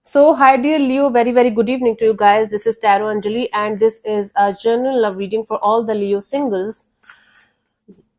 So, hi dear Leo, very good evening to you guys. This is Taro Anjali, and this is a general love reading for all the Leo singles,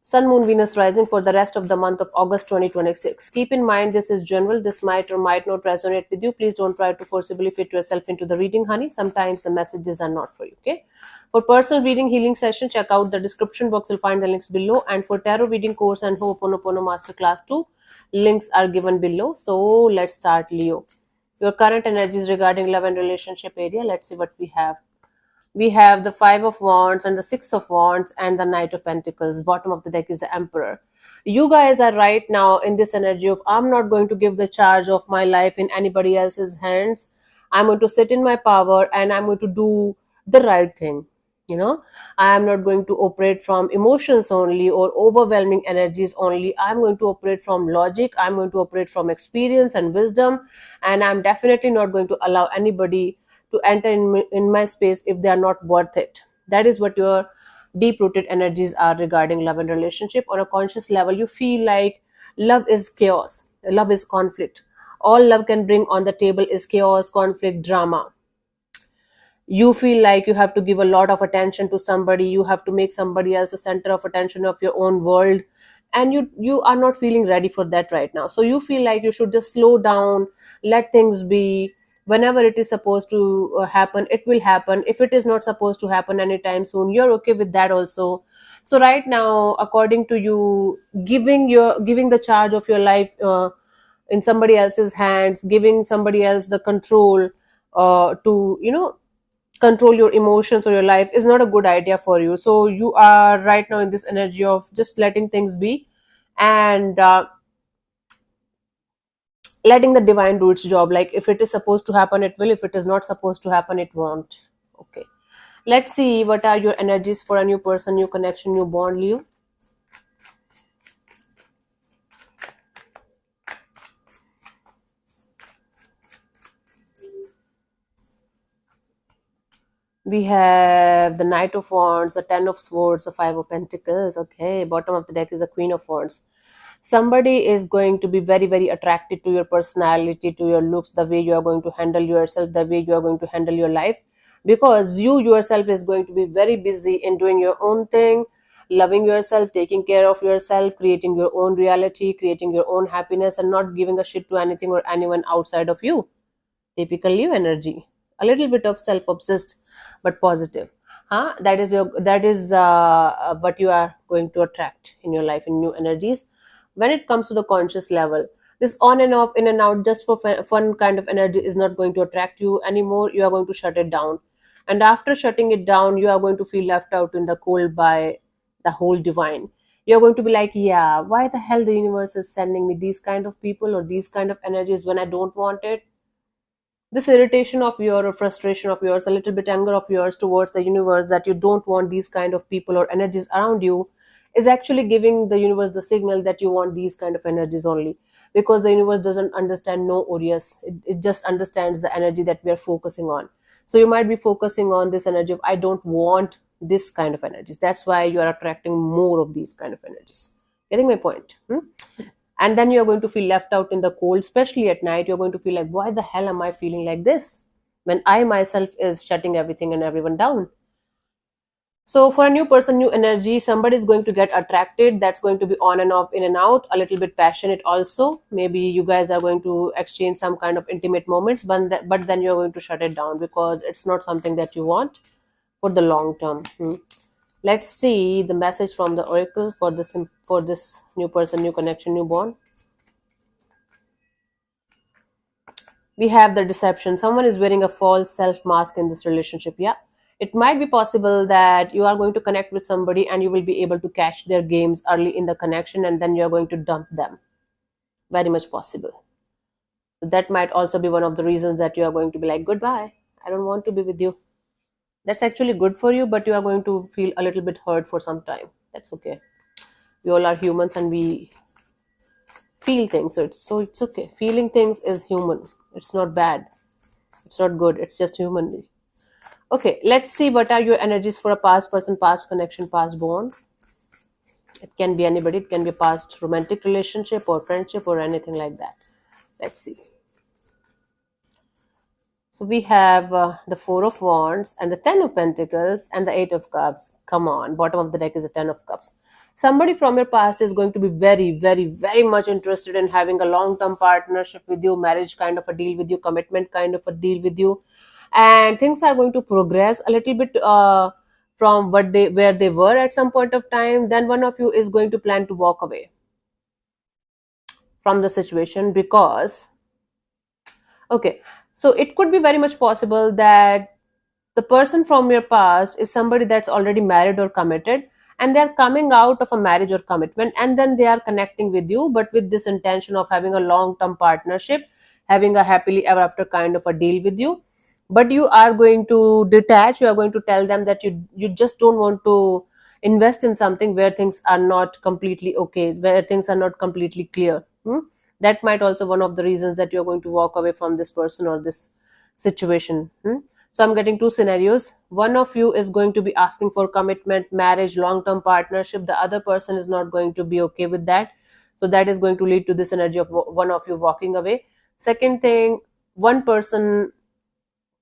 Sun, Moon, Venus rising for the rest of the month of August 2026. Keep in mind, this is general. This might or might not resonate with you. Please don't try to forcibly fit yourself into the reading, honey. Sometimes the messages are not for you, okay? For personal reading healing session, check out the description box. You'll find the links below. And for tarot reading course and Ho'oponopono Masterclass 2, links are given below. So, let's start, Leo. Your current energies regarding love and relationship area. Let's see what we have the Five of Wands and the Six of Wands and the Knight of Pentacles. Bottom of the deck is the Emperor. You guys are right now in this energy of I'm not going to give the charge of my life in anybody else's hands. I'm going to sit in my power and I'm going to do the right thing. I am not going to operate from emotions only or overwhelming energies only. I'm going to operate from logic. I'm going to operate from experience and wisdom. And I'm definitely not going to allow anybody to enter in my space if they are not worth it. That is what your deep rooted energies are regarding love and relationship. On a conscious level, you feel like love is chaos, love is conflict. All love can bring on the table is chaos, conflict, drama. You feel like you have to give a lot of attention to somebody, you have to make somebody else a center of attention of your own world, and you are not feeling ready for that right now. So you feel like you should just slow down, let things be. Whenever it is supposed to happen, it will happen. If it is not supposed to happen anytime soon, you're okay with that also. So right now, according to you, giving the charge of your life in somebody else's hands, giving somebody else the control to control your emotions or your life is not a good idea for you. So you are right now in this energy of just letting things be, and letting the divine do its job. Like if it is supposed to happen, it will. If it is not supposed to happen, it won't. Okay, let's see what are your energies for a new person, new connection, new bond, Leo. We have the Knight of Wands, the Ten of Swords, the Five of Pentacles. Okay, bottom of the deck is the Queen of Wands. Somebody is going to be very attracted to your personality, to your looks, the way you are going to handle yourself, the way you are going to handle your life, because you yourself is going to be very busy in doing your own thing, loving yourself, taking care of yourself, creating your own reality, creating your own happiness, and not giving a shit to anything or anyone outside of you. Typical Leo energy, a little bit of self-obsessed but positive. That is what you are going to attract in your life in new energies. When it comes to the conscious level, this on and off, in and out, just for fun kind of energy is not going to attract you anymore. You are going to shut it down, and after shutting it down, you are going to feel left out in the cold by the whole divine. You're going to be like, yeah, why the hell the universe is sending me these kind of people or these kind of energies when I don't want it? This irritation of yours or frustration of yours, a little bit anger of yours towards the universe that you don't want these kind of people or energies around you, is actually giving the universe the signal that you want these kind of energies only, because the universe doesn't understand no or yes. It just understands the energy that we are focusing on. So you might be focusing on this energy of I don't want this kind of energies. That's why you are attracting more of these kind of energies. Getting my point? And then you're going to feel left out in the cold, especially at night. You're going to feel like, why the hell am I feeling like this when I myself is shutting everything and everyone down? So for a new person, new energy, somebody is going to get attracted. That's going to be on and off, in and out, a little bit passionate also. Maybe you guys are going to exchange some kind of intimate moments, but then you're going to shut it down because it's not something that you want for the long term. Let's see the message from the oracle for this new person, new connection, new bond. We have the deception. Someone is wearing a false self mask in this relationship. Yeah, it might be possible that you are going to connect with somebody and you will be able to catch their games early in the connection, and then you're going to dump them. Very much possible. So that might also be one of the reasons that you are going to be like, goodbye, I don't want to be with you. That's actually good for you, but you are going to feel a little bit hurt for some time. That's okay. We all are humans and we feel things, so it's okay. Feeling things is human. It's not bad, it's not good, it's just human. Okay, let's see what are your energies for a past person, past connection, past bond. It can be anybody, it can be a past romantic relationship or friendship or anything like that. Let's see. So we have the Four of Wands and the Ten of Pentacles and the Eight of Cups. Come on, bottom of the deck is the Ten of Cups. Somebody from your past is going to be very, very, very much interested in having a long-term partnership with you, marriage kind of a deal with you, commitment kind of a deal with you, and things are going to progress a little bit from what they where they were at some point of time. Then one of you is going to plan to walk away from the situation because okay, so it could be very much possible that the person from your past is somebody that's already married or committed, and they're coming out of a marriage or commitment, and then they are connecting with you, but with this intention of having a long term partnership, having a happily ever after kind of a deal with you. But you are going to detach, you are going to tell them that you just don't want to invest in something where things are not completely okay, where things are not completely clear. That might also one of the reasons that you're going to walk away from this person or this situation. So I'm getting two scenarios. One of you is going to be asking for commitment, marriage, long-term partnership. The other person is not going to be okay with that. So that is going to lead to this energy of one of you walking away. Second thing, one person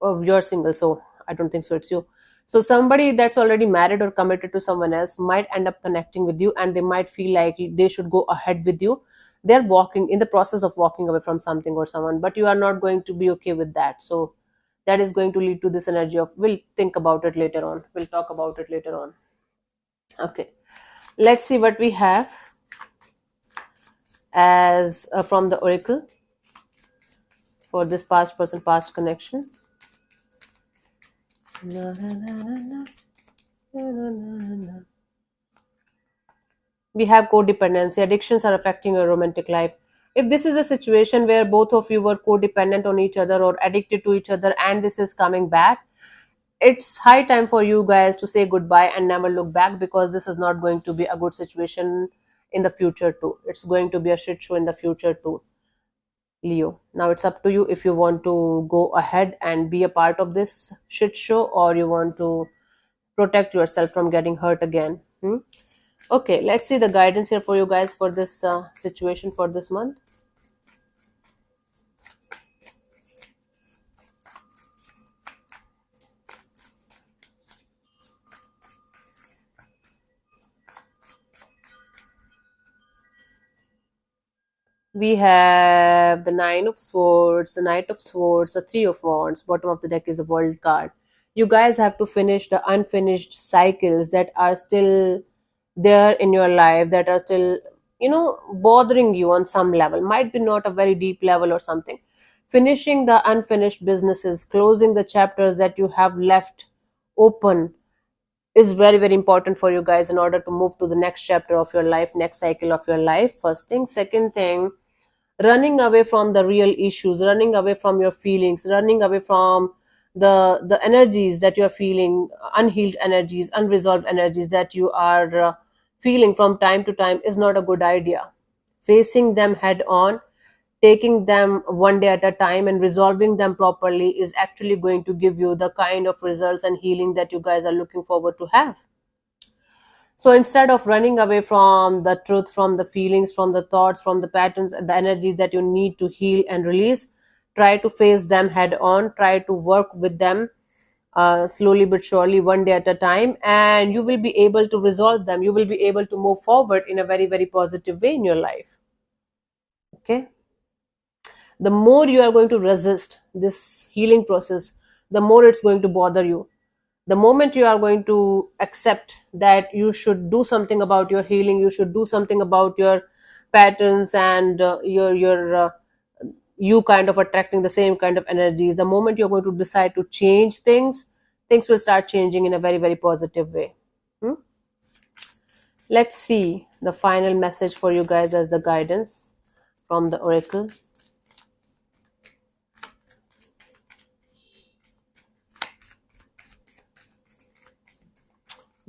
of you're single, so I don't think so. It's you. So somebody that's already married or committed to someone else might end up connecting with you, and they might feel like they should go ahead with you. They're walking in the process of walking away from something or someone, but you are not going to be okay with that. So that is going to lead to this energy of we'll think about it later on. We'll talk about it later on. Okay, let's see what we have as from the oracle for this past person, past connection. Na, na, na, na, na. Na, na, na, na. We have codependency. Addictions are affecting your romantic life. If this is a situation where both of you were codependent on each other or addicted to each other and this is coming back, it's high time for you guys to say goodbye and never look back, because this is not going to be a good situation in the future too. It's going to be a shit show in the future too, Leo. Now it's up to you if you want to go ahead and be a part of this shit show, or you want to protect yourself from getting hurt again. Okay, let's see the guidance here for you guys for this situation for this month. We have the Nine of Swords, the Knight of Swords, the Three of Wands. Bottom of the deck is a World card. You guys have to finish the unfinished cycles that are still there in your life, that are still, bothering you on some level. Might be not a very deep level or something. Finishing the unfinished businesses, closing the chapters that you have left open is very, very important for you guys in order to move to the next chapter of your life, next cycle of your life. First thing. Second thing, running away from the real issues, running away from your feelings, running away from the energies that you're feeling, unhealed energies, unresolved energies that you are feeling from time to time is not a good idea. Facing them head on, taking them one day at a time and resolving them properly is actually going to give you the kind of results and healing that you guys are looking forward to have. So instead of running away from the truth, from the feelings, from the thoughts, from the patterns, and the energies that you need to heal and release, try to face them head on, try to work with them slowly but surely, one day at a time, and you will be able to resolve them. You will be able to move forward in a very, very positive way in your life. Okay. The more you are going to resist this healing process, the more it's going to bother you. The moment you are going to accept that you should do something about your healing, you should do something about your patterns and your you kind of attracting the same kind of energies, the moment you're going to decide to change things, things will start changing in a very, very positive way. Hmm? Let's see the final message for you guys as the guidance from the oracle.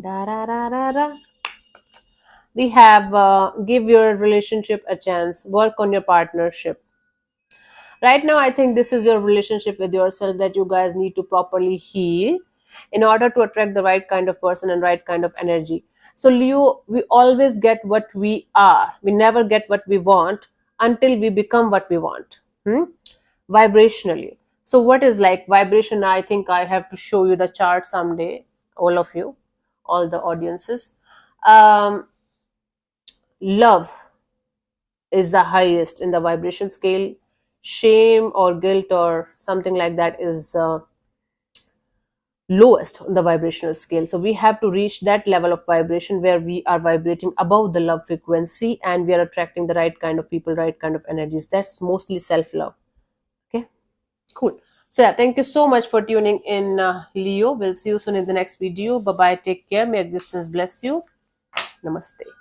Da, da, da, da, da. We have give your relationship a chance, work on your partnership. Right now, I think this is your relationship with yourself that you guys need to properly heal in order to attract the right kind of person and right kind of energy. So, Leo, we always get what we are. We never get what we want until we become what we want, vibrationally. So what is like vibration? I think I have to show you the chart someday, all of you, all the audiences. um Love is the highest in the vibration scale. Shame or guilt or something like that is lowest on the vibrational scale. So we have to reach that level of vibration where we are vibrating above the love frequency, and we are attracting the right kind of people, right kind of energies. That's mostly self love. Okay, cool. So yeah, thank you so much for tuning in, Leo. We'll see you soon in the next video. Bye bye, take care, may existence bless you. Namaste.